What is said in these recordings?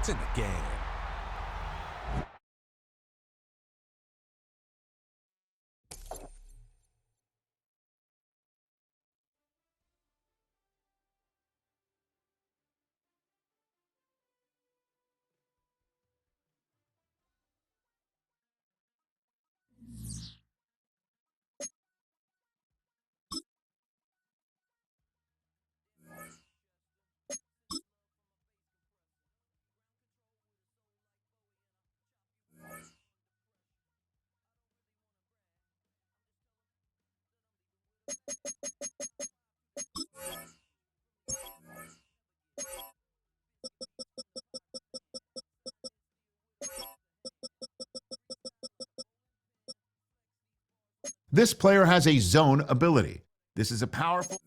It's in the game. This player has a zone ability. This is a powerful.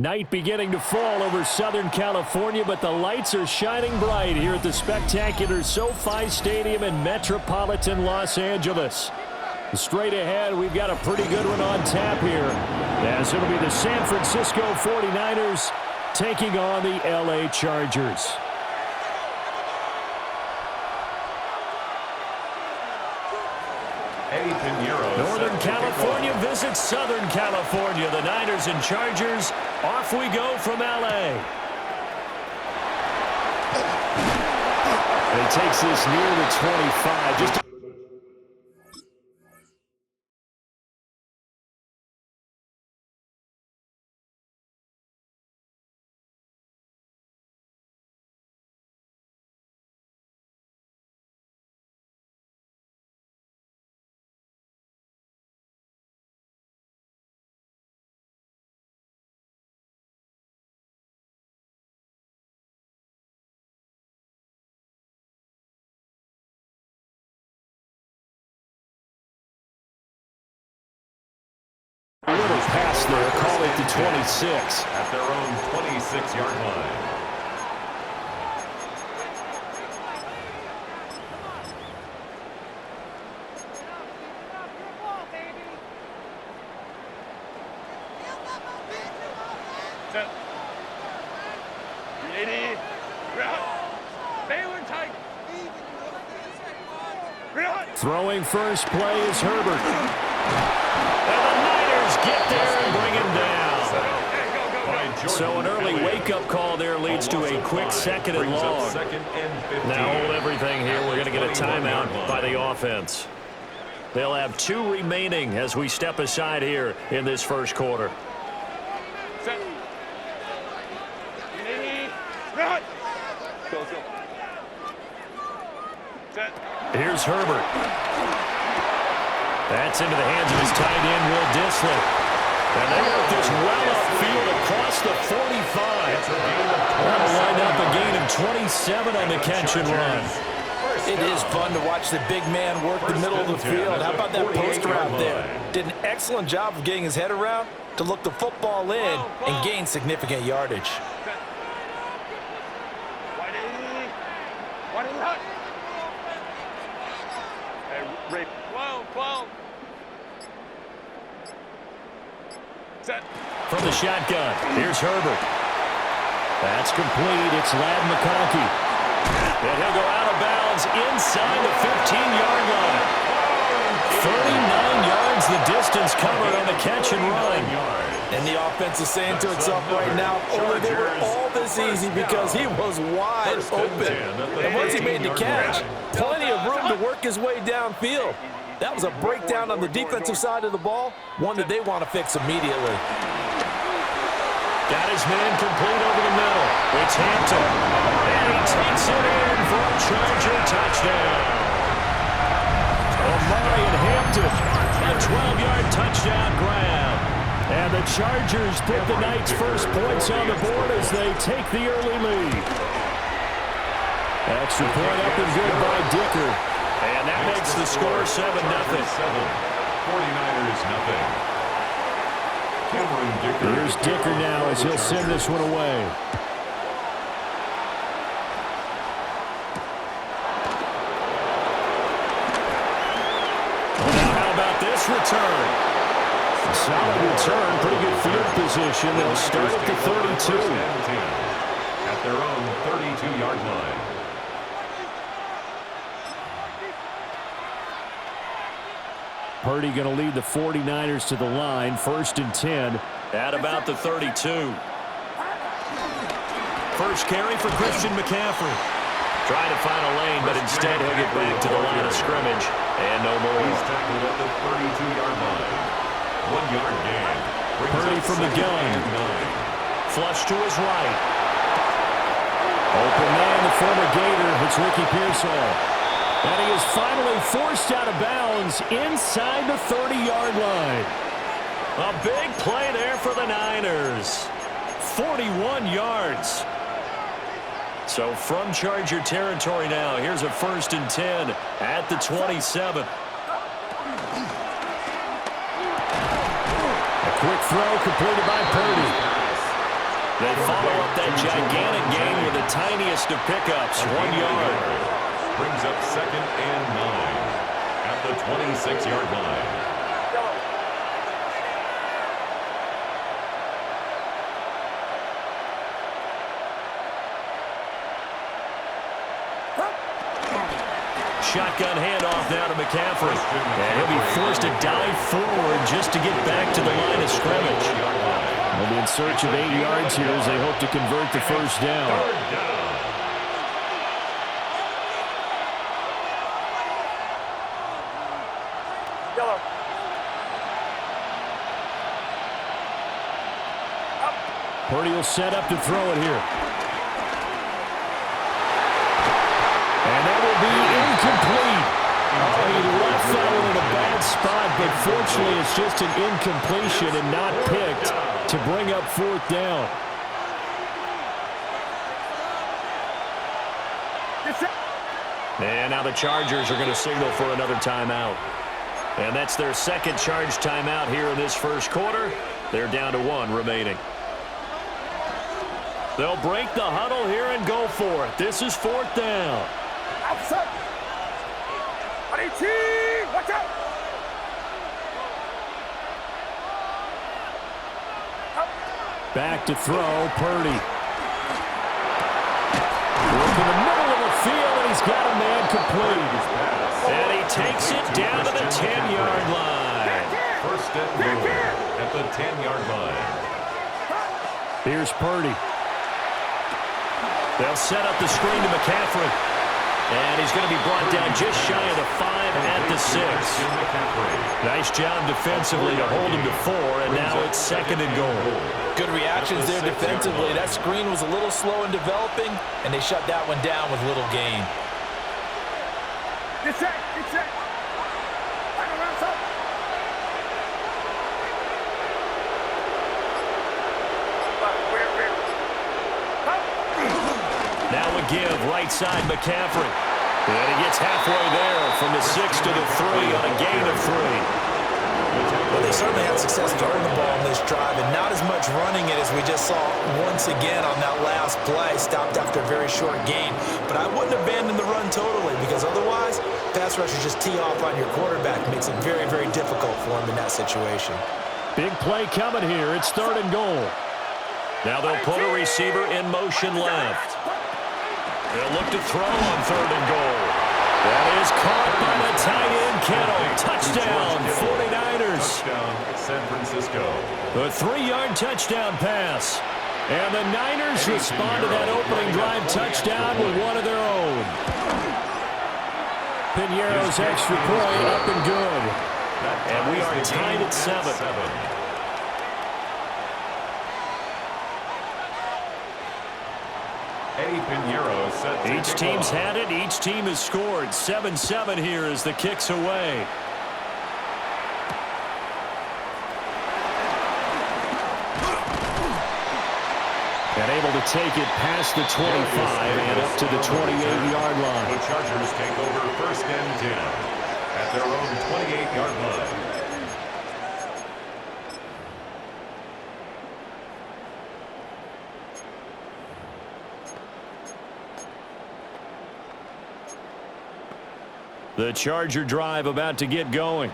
Night beginning to fall over Southern California, but the lights are shining bright here at the spectacular SoFi Stadium in metropolitan Los Angeles. Straight ahead, we've got a pretty good one on tap here, as it'll be the San Francisco 49ers taking on the LA Chargers. Eddie Pinheiro. Northern California visits Southern California. The Niners and Chargers, off we go from L.A. And he takes this near the 25. Just a little pass there, call it the 26. At their own 26-yard line. Throwing first play is Herbert. And the Niners get there and bring him down. So an early wake-up call there leads to a quick second and long. Now hold everything here. We're going to get a timeout by the offense. They'll have 2 remaining as we step aside here in this first quarter. Here's Herbert. That's into the hands of his tight end, Will Dissly. And they work this well upfield across the 45. That'll wind up a gain of 27 on the catch and run. It is fun to watch the big man work the middle of the field. How about that post route there? Did an excellent job of getting his head around to look the football in and gain significant yardage. From the shotgun, here's Herbert. That's complete. It's Ladd McConkey. And he'll go out of bounds inside the 15-yard line. 39 yards the distance covered on the catch and run. And the offense is saying to itself right now, oh, they were all this easy because he was wide open. And once he made the catch, plenty of room to work his way downfield. That was a breakdown on the defensive side of the ball, one that they want to fix immediately. Got his man complete over the middle. It's Hampton. And he takes it in for a Charger touchdown. Omarion Hampton, a 12-yard touchdown grab. And the Chargers put the Knights' first points on the board as they take the early lead. Extra point up and good by Dicker. And that makes the score 7-0. 49ers nothing. Cameron Dicker. Here's Dicker now as he'll send this one away. Now how about this return? Solid return, pretty good field position. They'll start at the 32. At their own 32-yard line. Purdy going to lead the 49ers to the line. 1st and 10 at about the 32. First carry for Christian McCaffrey. Trying to find a lane, but instead he'll get back to the line of scrimmage. And no more. He's tackled at the 32-yard line. 1-yard gain. Purdy from the gun. Flush to his right. Open man, the former Gator. It's Ricky Pearsall. And he is finally forced out of bounds inside the 30-yard line. A big play there for the Niners. 41 yards. So from Charger territory now, here's a 1st and 10 at the 27. A quick throw completed by Purdy. They follow up that gigantic gain with the tiniest of pickups, 1 yard. Brings up 2nd and 9 at the 26-yard line. shotgun handoff now to McCaffrey. And he'll be forced to dive forward just to get back to the line of scrimmage. They'll be in search of 8 yards here as they hope to convert the first down. Purdy will set up to throw it here. And that will be incomplete. Oh, he left that one in a bad spot, but fortunately it's just an incompletion and not picked to bring up fourth down. And now the Chargers are going to signal for another timeout. And that's their second charge timeout here in this first quarter. They're down to 1 remaining. They'll break the huddle here and go for it. This is fourth down. Outside. Watch out. Back to throw, Purdy. Look in the middle of the field, and he's got a man complete. And he takes it down to the 10-yard line. First and goal at the 10-yard line. Here's Purdy. They'll set up the screen to McCaffrey. And he's going to be brought down just shy of the 5 at the 6. Nice job defensively to hold him to 4, and now it's second and goal. Good reactions there defensively. That screen was a little slow in developing, and they shut that one down with little gain. Get set. Now a give, right side McCaffrey. And he gets halfway there from the 6 to the 3 on a gain of 3. Well, they certainly had success throwing the ball on this drive and not as much running it as we just saw once again on that last play. Stopped after a very short gain. But I wouldn't abandon the run totally because otherwise, pass rushers just tee off on your quarterback. Makes it very, very difficult for him in that situation. Big play coming here. It's third and goal. Now they'll put a receiver in motion left. They'll look to throw on third and goal. That is caught by the tight end, Kittle. Touchdown, 49ers. Touchdown, San Francisco. The 3-yard touchdown pass. And the Niners respond to that opening drive touchdown with one of their own. Pinheiro's extra point up and good. And we are tied at 7. Eddie Pinheiro set to Each team's had it. Each team has scored. 7-7 here as the kick's away. And able to take it past the 25 and up to the 28-yard line. The Chargers take over first and 10 at their own 28-yard line. The Charger drive about to get going.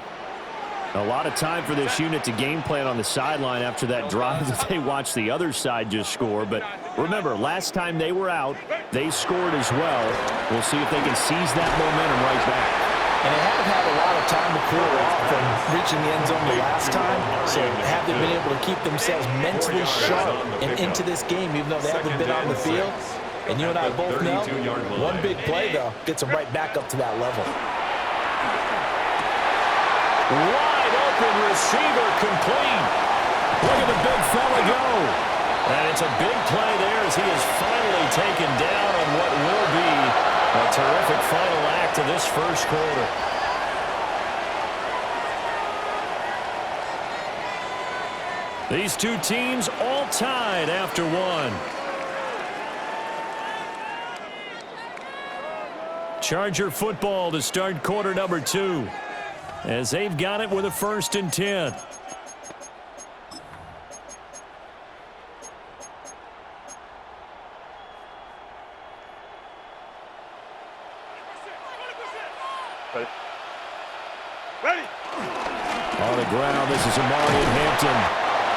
A lot of time for this unit to game plan on the sideline after that drive that they watched the other side just score. But remember, last time they were out, they scored as well. We'll see if they can seize that momentum right back. And they haven't had a lot of time to cool off from reaching the end zone the last time. So have they been able to keep themselves mentally sharp and into this game, even though they haven't been on the field? And you and I both know, one big play, though, gets them right back up to that level. Wide open receiver complete. Look at the big fella go. And it's a big play there as he is finally taken down on what will be a terrific final act of this first quarter. These two teams all tied after one. Charger football to start quarter number 2. As they've got it with a 1st and 10. Ready. On the ground, this is Amari Hampton.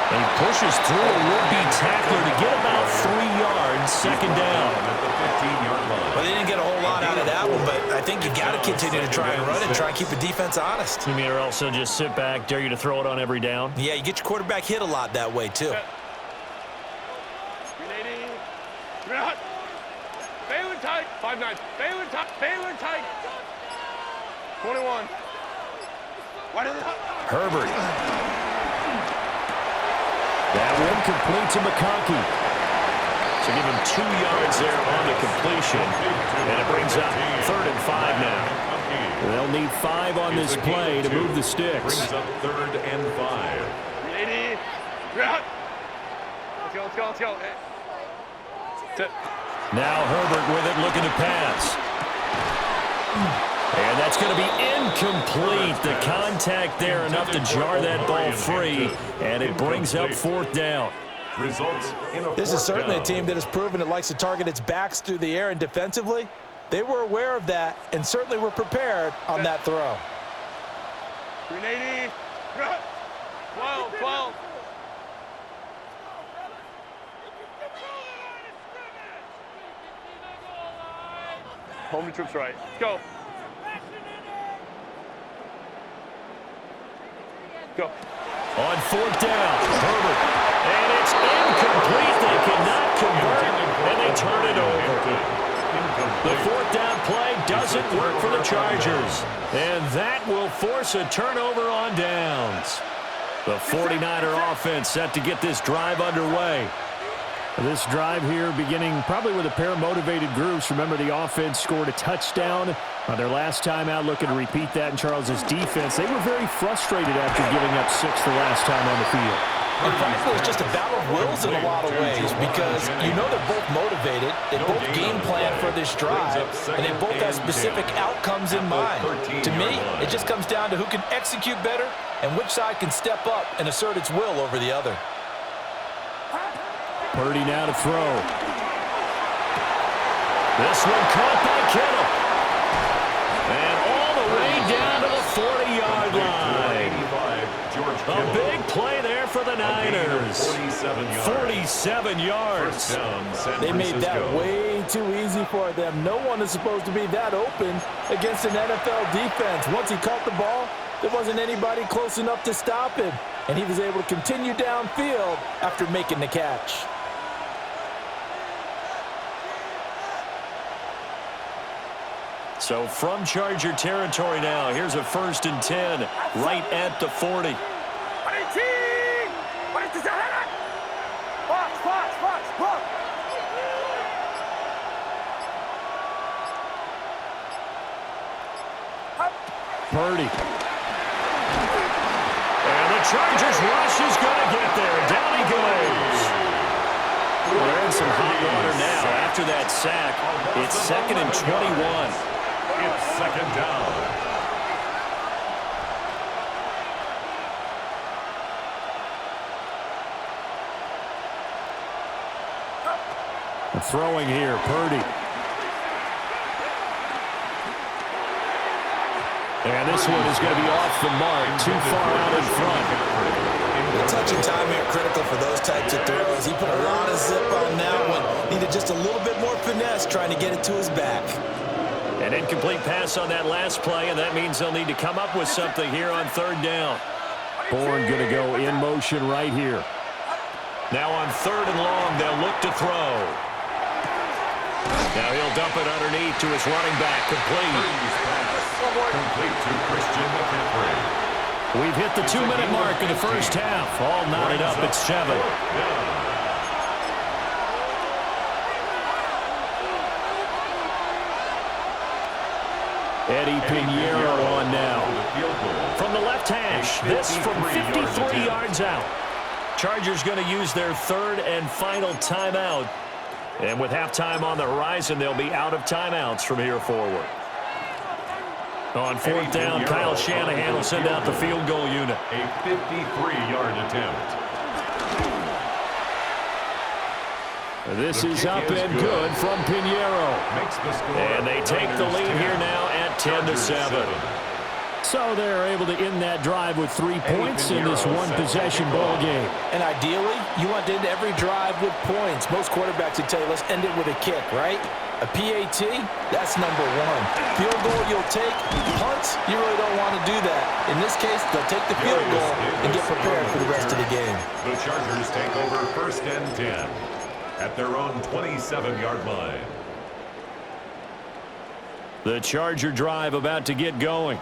And he pushes through a would-be tackler to get about 3 yards, second down. At the 15-yard line. But they didn't get get a whole lot out of that one, but I think you got to continue to try and run it, try and keep the defense honest. You mean, or also just sit back, dare you to throw it on every down? Yeah, you get your quarterback hit a lot that way, too. Balin tight. 5-9. Balin tight. Balin tight. 21. What is it? Herbert. That one complete to McConkey. So give him 2 yards there on the completion. And it brings up 3rd and 5 now. They'll need 5 on this play to move the sticks. Brings up 3rd and 5. 380. Let's go. Let's go. Now Herbert with it, looking to pass. And that's going to be incomplete. The contact there enough to jar that ball free, and it brings up 4th down. Results in a This is 4th certainly down. a team that has proven it likes to target its backs through the air and defensively. They were aware of that and certainly were prepared on that throw. 380. 12. Home troops right. Let's go. Go. On 4th down, Herbert. And it's incomplete. They cannot convert, and they turn it over. The 4th down play doesn't work for the Chargers. And that will force a turnover on downs. The 49er offense set to get this drive underway. This drive here beginning probably with a pair of motivated groups. Remember, the offense scored a touchdown on their last time out, looking to repeat that in Charles's defense. They were very frustrated after giving up 6 the last time on the field. And frankly, it's just a battle of wills in a lot of ways because you know they're both motivated, they both game plan for this drive, and they both have specific outcomes in mind. To me, it just comes down to who can execute better and which side can step up and assert its will over the other. Purdy now to throw. This one caught by Kittle. And all the way down to the 40-yard line. A big play there for the Niners. 47 yards. They made that way too easy for them. No one is supposed to be that open against an NFL defense. Once he caught the ball, there wasn't anybody close enough to stop him. And he was able to continue downfield after making the catch. So from Charger territory now, here's a 1st and 10 right at the 40. Box. Purdy. And the Chargers rush is going to get there. Down he goes. They're in some hot water now after that sack. It's 2nd and 21. It's 2nd down. Throwing here, Purdy. And this one is going to be off the mark, too far out in front. The touch and time here critical for those types of throws. He put a lot of zip on that one. Needed just a little bit more finesse trying to get it to his back. An incomplete pass on that last play, and that means they'll need to come up with something here on 3rd down. Bourne going to go in motion right here. Now on 3rd and long, they'll look to throw. Now he'll dump it underneath to his running back, complete. Complete to Christian McCaffrey. We've hit the 2-minute mark in the first half. All knotted up at 7. Eddie Pinheiro on now. From the left hash, this from 53 yards out. Chargers going to use their 3rd and final timeout. And with halftime on the horizon, they'll be out of timeouts from here forward. On 4th down, Kyle Shanahan will send out the field goal unit. A 53-yard attempt. This is up and good from Pinheiro. Makes the score. And they take the lead here now at 10-7. So they're able to end that drive with 3 points in this one-possession ball game. And ideally, you want to end every drive with points. Most quarterbacks would tell you, let's end it with a kick, right? A PAT, that's number one. Field goal you'll take. Punts, you really don't want to do that. In this case, they'll take the field goal and get prepared for the rest of the game. The Chargers take over 1st and 10 at their own 27-yard line. The Charger drive about to get going.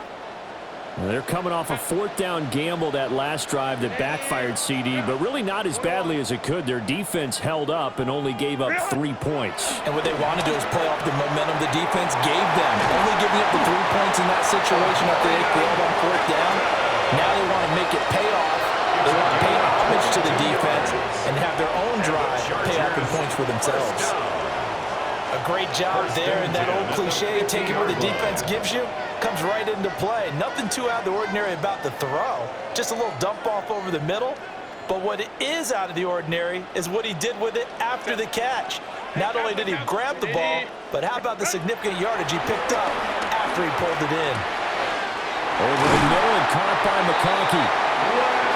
They're coming off a 4th down gamble that last drive that backfired, CD, but really not as badly as it could. Their defense held up and only gave up 3 points. And what they want to do is play off the momentum the defense gave them. Only giving up the 3 points in that situation after they failed on 4th down. Now they want to make it pay off. They want to pay homage to the defense and have their own drive pay off in points for themselves. A great job there, and that old cliche, taking what the defense gives you, comes right into play. Nothing too out of the ordinary about the throw. Just a little dump off over the middle. But what is out of the ordinary is what he did with it after the catch. Not only did he grab the ball, but how about the significant yardage he picked up after he pulled it in. Over the middle and caught by McConkey.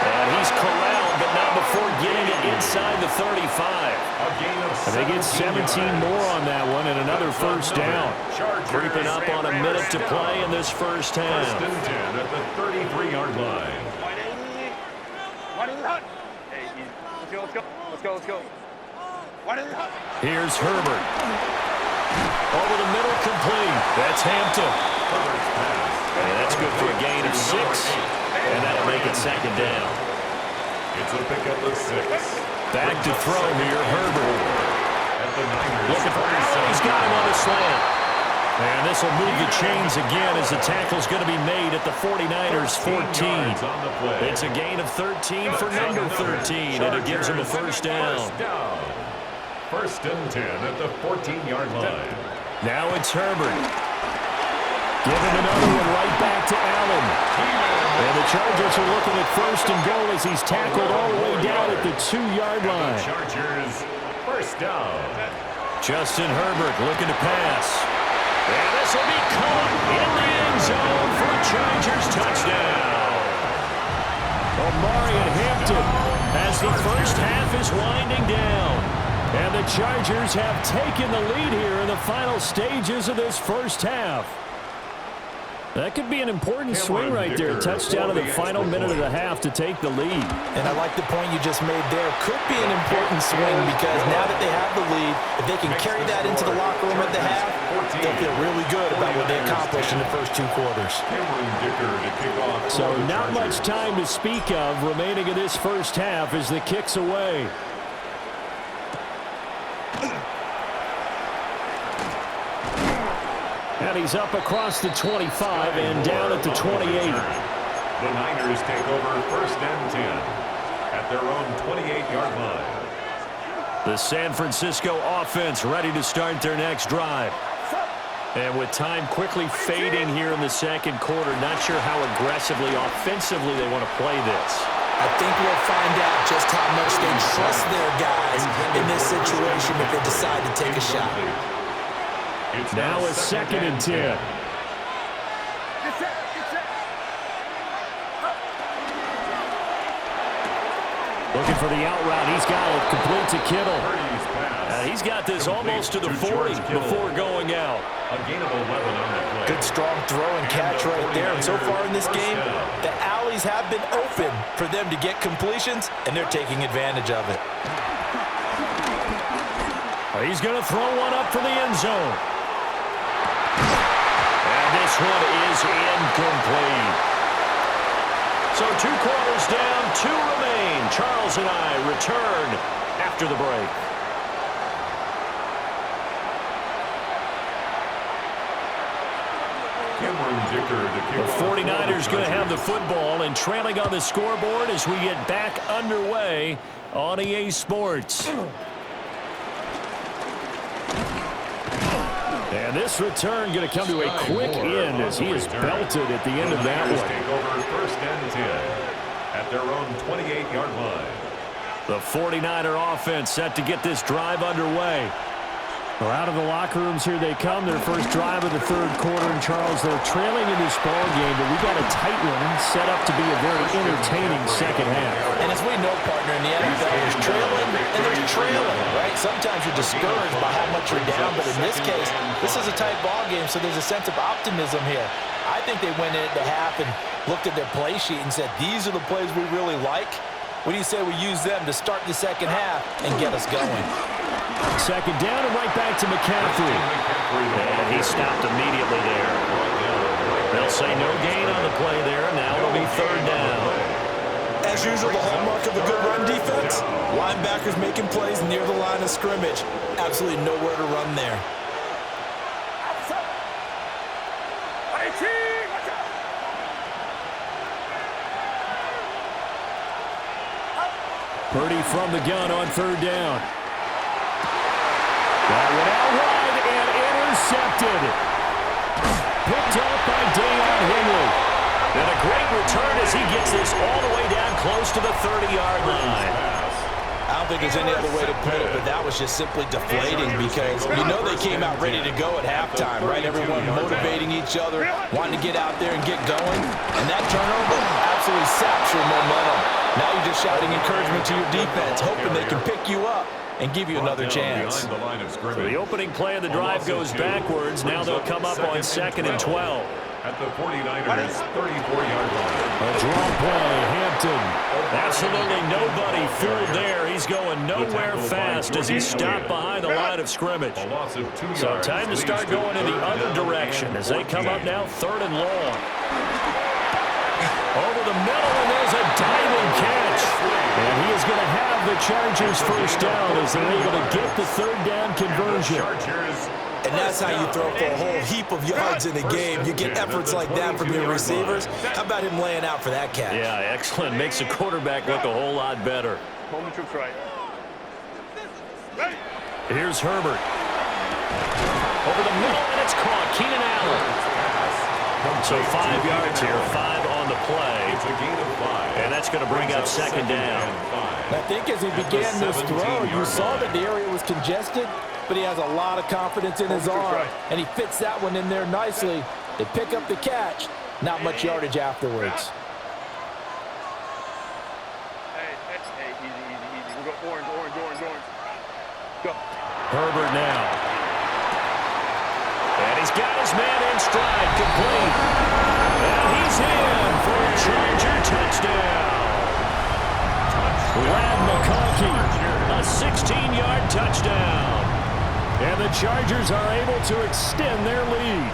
And he's corralled, but not before getting it inside the 35. And they get 17 more on that one and another 1st down. Creeping up on a minute to play in this 1st half. 1st and 10 at the 33-yard line. Hey, let's go. Here's Herbert. Over the middle, complete. That's Hampton. And that's good for a gain of 6. And that'll make it 2nd down. It's a pickup of 6. Back to throw here, Herbert. At the Niners. Looking for Allen. He's got him on the slant. And this will move the chains again as the tackle's going to be made at the 49ers 14. It's a gain of 13 for number 13, and it gives him a 1st down. 1st and 10 at the 14-yard line. Now it's Herbert. Giving another one right back to Allen. And the Chargers are looking at 1st and goal as he's tackled all the way down at the 2-yard line. Chargers 1st down. Justin Herbert looking to pass. And this will be caught in the end zone for a Chargers touchdown. Omarion Hampton as the 1st half is winding down. And the Chargers have taken the lead here in the final stages of this 1st half. That could be an important swing right there. Touchdown in the final minute of the half to take the lead. And I like the point you just made there. Could be an important swing because now that they have the lead, if they can carry that into the locker room at the half, they'll feel really good about what they accomplished in the first 2 quarters. So not much time to speak of remaining in this 1st half as the kick's away. And he's up across the 25 and down at the 28. The Niners take over 1st and 10 at their own 28-yard line. The San Francisco offense ready to start their next drive. And with time quickly fading here in the 2nd quarter, not sure how aggressively, offensively they want to play this. I think we'll find out just how much they trust their guys in this situation if they decide to take a shot. It's now a 2nd and 10. Looking for the out route. He's got it complete to Kittle. He's got this almost to the 40 before going out. A gain of 11 on the play. Good strong throw and catch right there. And so far in this game, the alleys have been open for them to get completions, and they're taking advantage of it. He's going to throw one up for the end zone. And this one is incomplete. So 2 quarters down, 2 remain. Charles and I return after the break. The 49ers going to have the football and trailing on the scoreboard as we get back underway on EA Sports. And this return going to come to a quick end as he is belted at the end of that one. Take over 1st and 10 at their own 28-yard line. The 49er offense set to get this drive underway. Well, out of the locker rooms here they come. Their first drive of the third quarter. And, Charles, they're trailing in this ball game, but we got a tight one set up to be a very entertaining second half. And as we know, partner, in the NFL, there's trailing and there's trailing, right? Sometimes you're discouraged by how much you're down, but in this case, this is a tight ball game, so there's a sense of optimism here. I think they went into the half and looked at their play sheet and said, these are the plays we really like. What do you say we use them to start the second half and get us going? Second down and right back to McCaffrey. And he stopped immediately there. They'll say no gain on the play there. Now it'll be third down. As usual, the hallmark of a good run defense, linebackers making plays near the line of scrimmage. Absolutely nowhere to run there. Purdy from the gun on third down. That went out wide and intercepted. Picked up by Deion Henry. And a great return as he gets this all the way down close to the 30-yard line. I don't think there's any other way to put it, but that was just simply deflating because you know they came out ready to go at halftime, right? Everyone motivating each other, wanting to get out there and get going. And that turnover absolutely saps your momentum. Now you're just shouting encouragement to your defense, hoping they can pick you up and give you another chance. So the opening play of the drive goes backwards. Now they'll come up on 2nd and 12. At the 49ers' 34-yard line. A draw play, Hampton. Absolutely nobody fooled there. He's going nowhere fast as he stopped behind the line of scrimmage. So time to start going in the other direction as they come up now 3rd and long. Over the middle, and there's a diving catch. And he is going to have the Chargers first down as they're able to get the third down conversion. And that's how you throw for a whole heap of yards in a game. You get efforts like that from your receivers. How about him laying out for that catch? Yeah, excellent. Makes the quarterback look a whole lot better. Home troops right. Here's Herbert. Over the middle, and it's caught. Keenan Allen. So 5 yards here, 5 on the play. It's a gain of 5. And that's going to bring up second down. I think as he began this throw, you saw that the area was congested, but he has a lot of confidence in his arm, and he fits that one in there nicely. They pick up the catch, not much yardage afterwards. Hey, easy. We'll go orange. Go. Herbert now. And he's got his man in stride, complete. And he's in for a Charger touchdown. Ladd McConkey, a 16-yard touchdown. And the Chargers are able to extend their lead.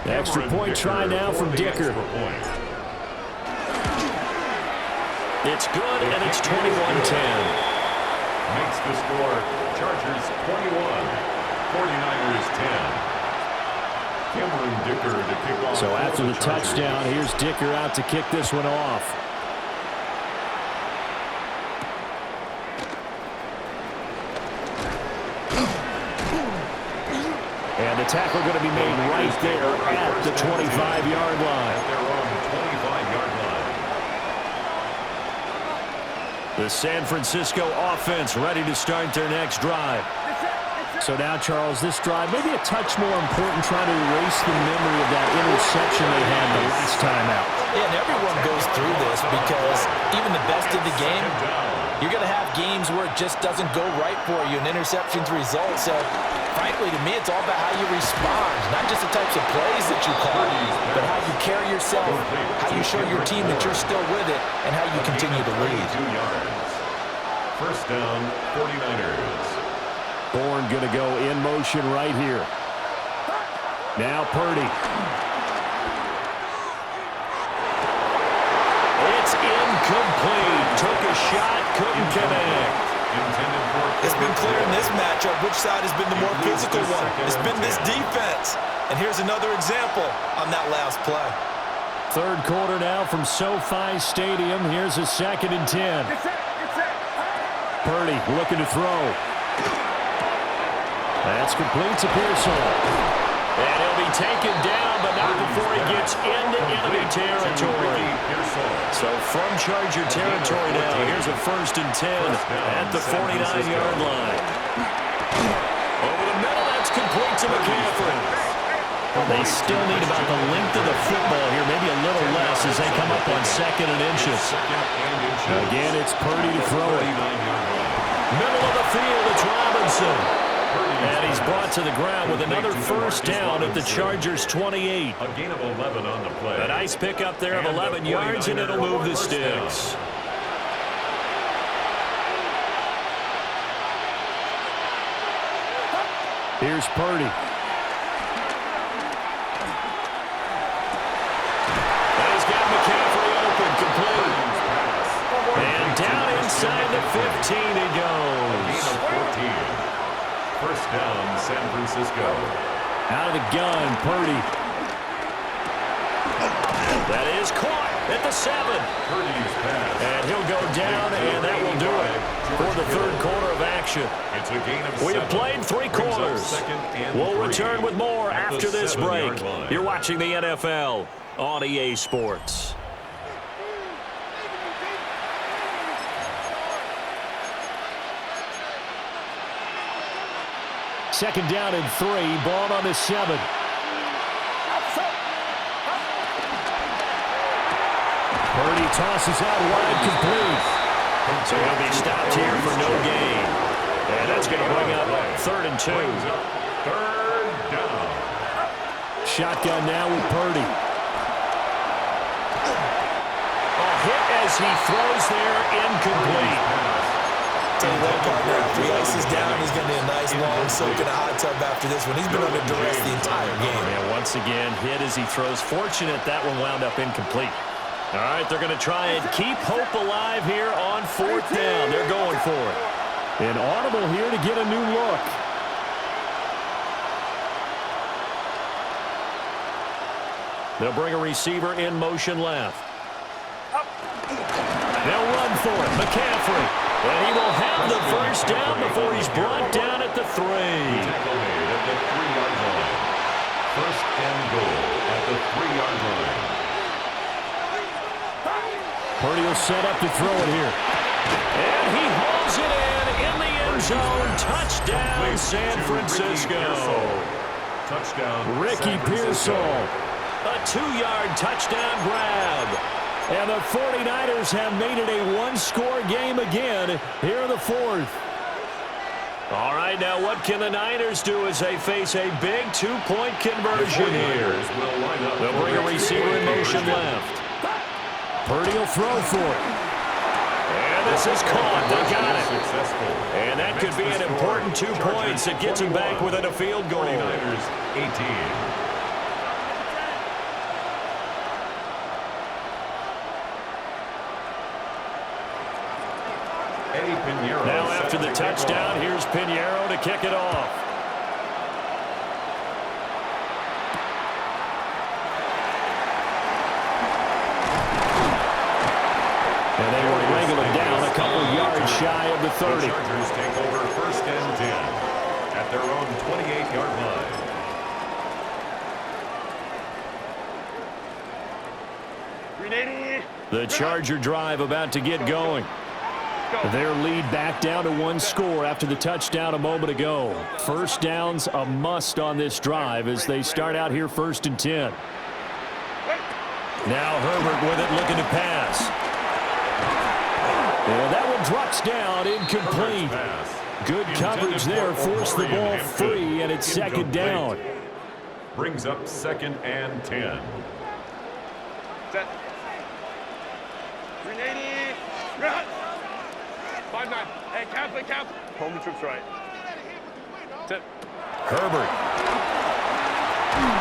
Extra point try now from Dicker. It's good, and it's 21-10. Makes the score Chargers 21, 49ers 10. Cameron Dicker to kick off. So after the touchdown, here's Dicker out to kick this one off. And the tackle going to be made right there at the 25-yard line. At their own 25-yard line. The San Francisco offense ready to start their next drive. So now, Charles, this drive maybe a touch more important, trying to erase the memory of that interception they had the last time out. Yeah, and everyone goes through this because even the best of the game, you're going to have games where it just doesn't go right for you, and interceptions result. So, frankly, to me, it's all about how you respond, not just the types of plays that you call, but how you carry yourself, how you show your team that you're still with it, and how you continue to lead. 2 yards. First down, 49ers. Bourne going to go in motion right here. Now Purdy. It's incomplete. Took a shot, couldn't connect. It's been clear in this matchup which side has been the more physical one. It's been this defense. And here's another example on that last play. Third quarter now from SoFi Stadium. Here's a 2nd and 10. Purdy looking to throw. That's complete to Pearsall. And he'll be taken down, but not before he gets into enemy territory. So from Charger territory now, here's a 1st and 10 at the 49-yard line. Over the middle, that's complete to McCaffrey. They still need about the length of the football here, maybe a little less as they come up on 2nd and inches. Again, it's Purdy to throw it. Middle of the field, it's Robinson. And he's brought to the ground with another 1st down at the Chargers' 28. A gain of 11 on the play. A nice pickup there of 11 yards, and it'll move the sticks. Here's Purdy. And he's got McCaffrey open, complete. And down inside the 15 he goes. Gain of 14. 1st down, San Francisco. Out of the gun, Purdy. That is caught at the 7. Purdy's pass. And he'll go down, and that will do it for the 3rd quarter of action. It's a gain of 7. We have played 3 quarters. We'll return with more after this break. You're watching the NFL on EA Sports. Second down and 3, ball on the 7. Purdy tosses out wide, complete. So he'll be stopped here for no gain. And that's going to bring up 3rd and 2. 3rd down. Shotgun now with Purdy. A hit as he throws there, incomplete. Tell you what, partner, after he ices down, he's going to be a nice long soak in a hot tub after this one. He's been under duress the entire game. And once again, hit as he throws. Fortunate that one wound up incomplete. All right, they're going to try and keep hope alive here on 4th down. They're going for it. An audible here to get a new look. They'll bring a receiver in motion left. They'll run for it. McCaffrey. And he will have the 1st down before he's brought down at the 3. Tackle made at the 3-yard line. 1st and goal at the 3-yard line. Purdy will set up to throw it here. And he hauls it in the end zone. Touchdown, San Francisco. Touchdown, Ricky Pearsall. A 2-yard touchdown grab. And the 49ers have made it a 1-score game again here in the 4th. All right, now what can the Niners do as they face a big 2-point conversion here? They'll bring a receiver in motion left. Purdy will throw for it. And this is caught. They got it. And that could be an important 2 points that gets him back within a field goal. 49ers 18. Now after the touchdown, here's Pinheiro to kick it off. And they will wrangle it down a couple yards shy of the 30. The Chargers take over 1st and 10 at their own 28-yard line. The Charger drive about to get going. Their lead back down to 1 score after the touchdown a moment ago. 1st down's a must on this drive as they start out here 1st and 10. Now Herbert with it, looking to pass. And that one drops down, incomplete. Good coverage there, forced the ball free, and it's 2nd down. Brings up 2nd and 10. Set. 380. Run. 5-9. Hey, count. Home the troops right. Set. Herbert.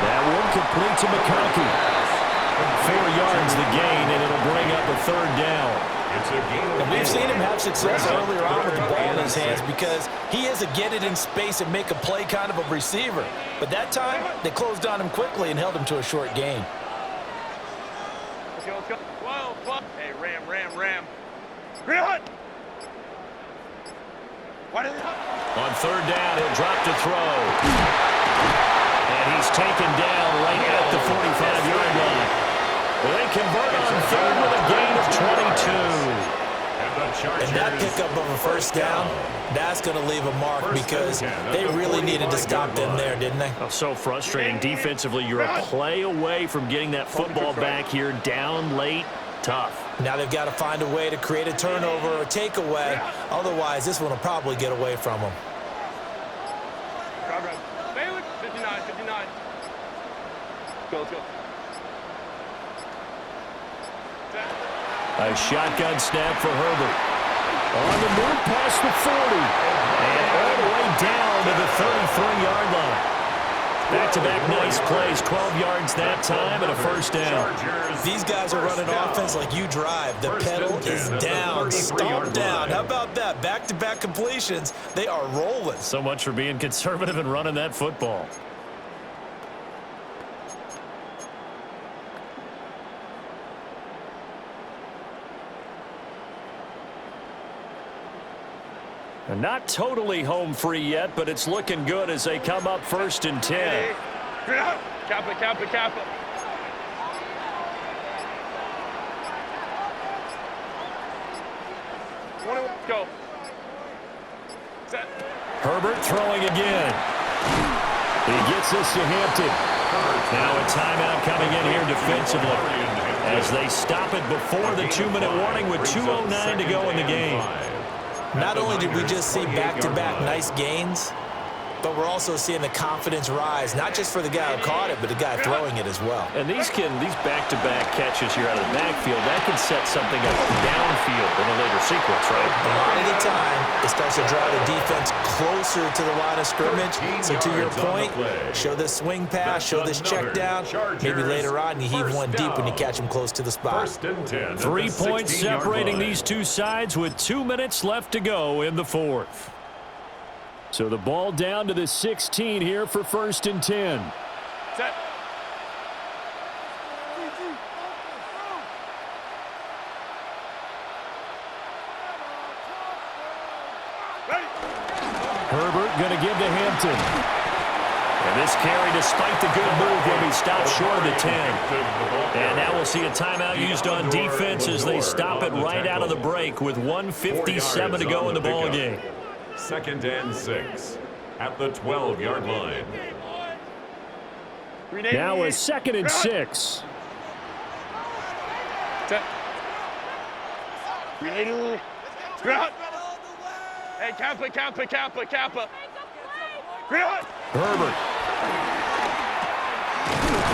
That one complete to McConkey. 4 yards the gain, and it'll bring up a 3rd down. It's a gain. And we've seen him have success earlier on with the ball in his hands because he is a get it in space and make a play kind of a receiver. But that time, they closed on him quickly and held him to a short gain. Let's go. 12. Hey, ram. Real. What is it? On 3rd down, he'll drop to throw. And he's taken down right at the 45-yard line. They convert on third with a gain of 22. And that pickup of a first down, that's going to leave a mark because they really needed to stop them there, didn't they? Oh, so frustrating. Defensively, you're a play away from getting that football back here, down late, tough. Now they've got to find a way to create a turnover or takeaway. Otherwise, this one will probably get away from them. 59, 59. Go, let's go. A shotgun snap for Herbert. On the move past the 40. And all the way down to the 33-yard line. Back-to-back nice plays. 12 yards that time and a first down. These guys are running offense like you drive. The pedal is down, stomp down. How about that? Back-to-back completions. They are rolling. So much for being conservative and running that football. And not totally home free yet, but it's looking good as they come up 1st and 10. Kappa, Kappa, Kappa. Go. Set. Herbert throwing again. He gets this to Hampton. Now a timeout coming in here defensively as they stop it before the 2-minute warning with 2:09 to go in the game. Not only did we just see back-to-back nice gains, but we're also seeing the confidence rise, not just for the guy who caught it, but the guy throwing it as well. And these back-to-back catches here out of the backfield, that can set something up downfield in a later sequence, right? A lot of the time, it starts to draw the defense closer to the line of scrimmage. So to your point, show this swing pass, show this check down. Maybe later on you heave one deep when you catch them close to the spot. 3 points separating these two sides with 2 minutes left to go in the fourth. So the ball down to the 16 here for 1st and 10. Set. Ready. Herbert going to give to Hampton. And this carry, despite the good move, will be stopped short of the 10. And now we'll see a timeout used on defense as they stop it right out of the break with 1:57 to go in the ball game. 2nd and 6 at the 12-yard line. Now a 2nd and 6. Set. Grenade. Ground. Hey, Kappa, Kappa, Kappa, Kappa. Ground. Herbert.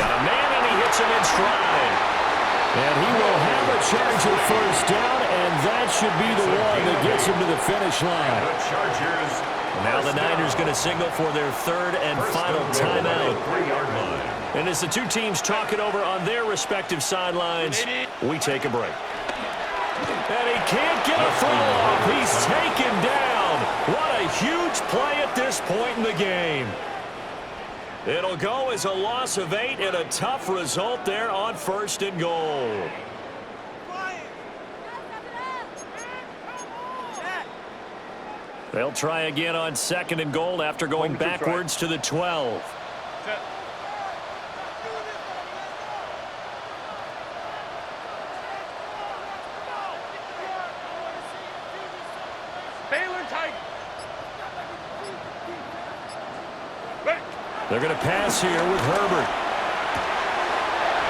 Got a man and he hits him in stride. And he will have a Charger first down, and that should be the one that gets him to the finish line. Now the Niners going to signal for their 3rd and final timeout. And as the two teams talk it over on their respective sidelines, we take a break. And he can't get a throw off. He's taken down. What a huge play at this point in the game. It'll go as a loss of 8 and a tough result there on 1st and goal. They'll try again on 2nd and goal after going backwards to the 12. They're going to pass here with Herbert.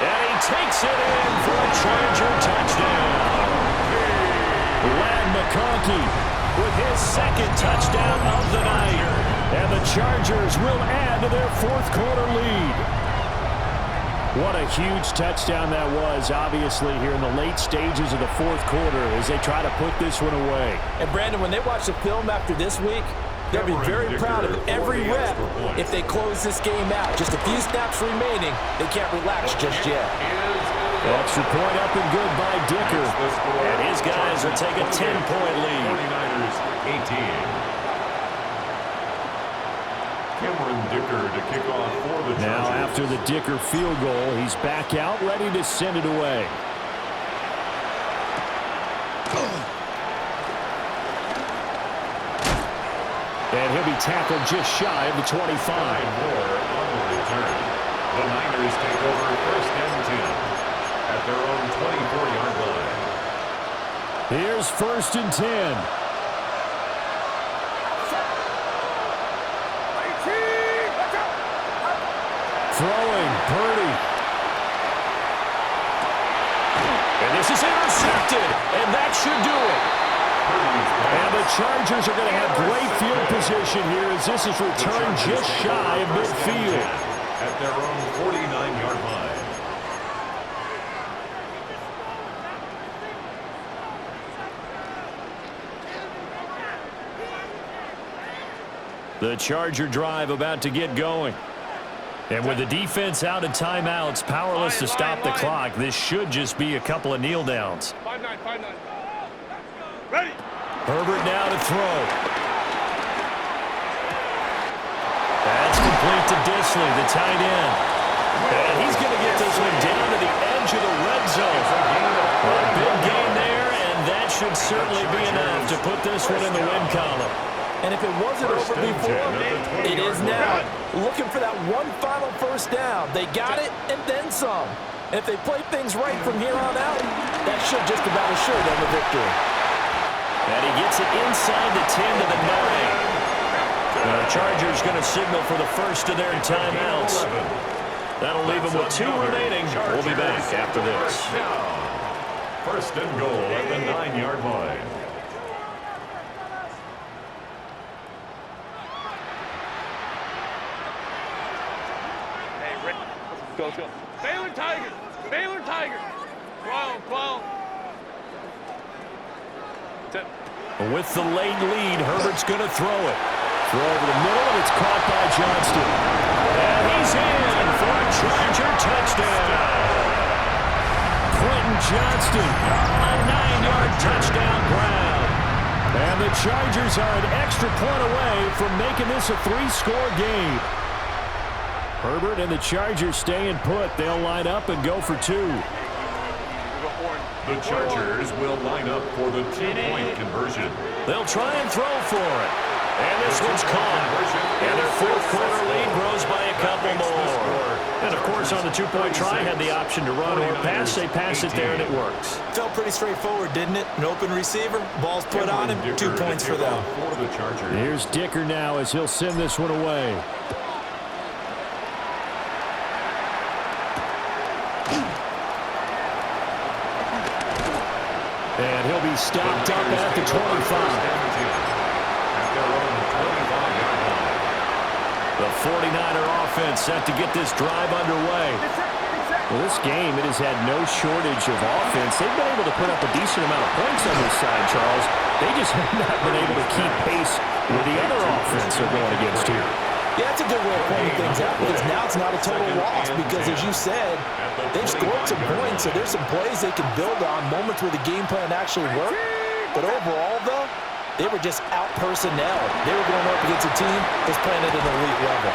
And he takes it in for a Charger touchdown. Ladd McConkey with his 2nd touchdown of the night. And the Chargers will add to their 4th quarter lead. What a huge touchdown that was, obviously, here in the late stages of the 4th quarter as they try to put this one away. And, Brandon, when they watch the film after this week, they'll be very proud of every rep if they close this game out. Just a few snaps remaining. They can't relax just yet. Extra point up and good by Dicker. And his guys will take a 10-point lead. 49ers 18. Cameron Dicker to kick off for the Chargers. Now after the Dicker field goal, he's back out, ready to send it away. And he'll be tackled just shy of the 25. The Niners take over first and 10 at their own 24-yard line. Here's first and 10. Throwing, Purdy. And this is intercepted, and that should do it. And the Chargers are going to have great field position here as this is returned just shy of midfield. At their own 49-yard line. The Charger drive about to get going. And with the defense out of timeouts, powerless to stop the clock, this should just be a couple of kneel downs. 5-9. Ready. Herbert now to throw. That's complete to Disley, the tight end. And he's going to get this one down to the edge of the red zone. A big gain there, and that should certainly be enough to put this one in the win column. And if it wasn't over before, it is now. Looking for that one final first down. They got it and then some. And if they play things right from here on out, that should just about assure them a victory. And he gets it inside the 10 to the 9. The Chargers going to signal for the first of their timeouts. That'll leave them with 2 remaining. We'll be back after this. First and goal at the 9-yard line. Go. Baylor Tigers. 12. With the late lead, Herbert's going to throw it. Throw over the middle, and it's caught by Johnston. And he's in for a Charger touchdown. Quentin Johnston, a 9-yard touchdown grab. And the Chargers are an extra point away from making this a 3-score game. Herbert and the Chargers staying put. They'll line up and go for 2. The Chargers will line up for the 2-point conversion. They'll try and throw for it. And this one's caught. And their fourth-quarter lead grows by a couple more. And, of course, on the 2-point try, had the option to run or pass. They pass it there, and it works. Felt pretty straightforward, didn't it? An open receiver, ball's put on him, 2 points for them. Here's Dicker now as he'll send this one away. And he'll be stopped up at the 25. The 49er offense set to get this drive underway. Well, this game, it has had no shortage of offense. They've been able to put up a decent amount of points on this side, Charles. They just have not been able to keep pace with the other offense they're going against here. Yeah, that's a good way of pointing things out because now it's not a total loss because, as you said, they've scored some points, so there's some plays they can build on, moments where the game plan actually worked. But overall, though, they were just out-personnel. They were going up against a team that's playing at an elite level.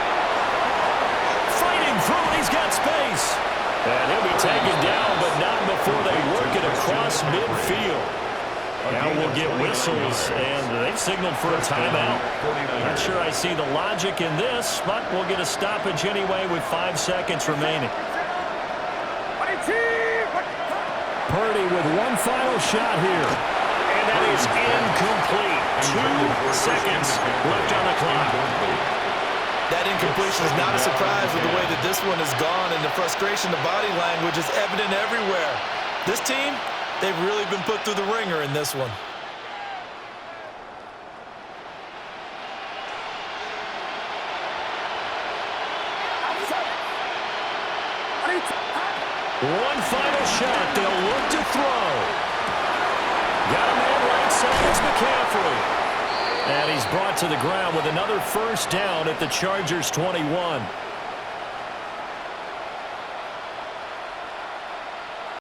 Fighting through, he's got space. And he'll be taken down, but not before they work it across midfield. Now we'll get whistles, and they've signaled for a timeout. Not sure I see the logic in this, but we'll get a stoppage anyway with 5 seconds remaining. Purdy with one final shot here. And that is incomplete. 2 seconds left on the clock. That incompletion is not a surprise with the way that this one has gone, and the frustration, the body language is evident everywhere. This team, they've really been put through the ringer in this one. One final shot. They'll look to throw. Got a man right side. It's McCaffrey. And he's brought to the ground with another first down at the Chargers' 21.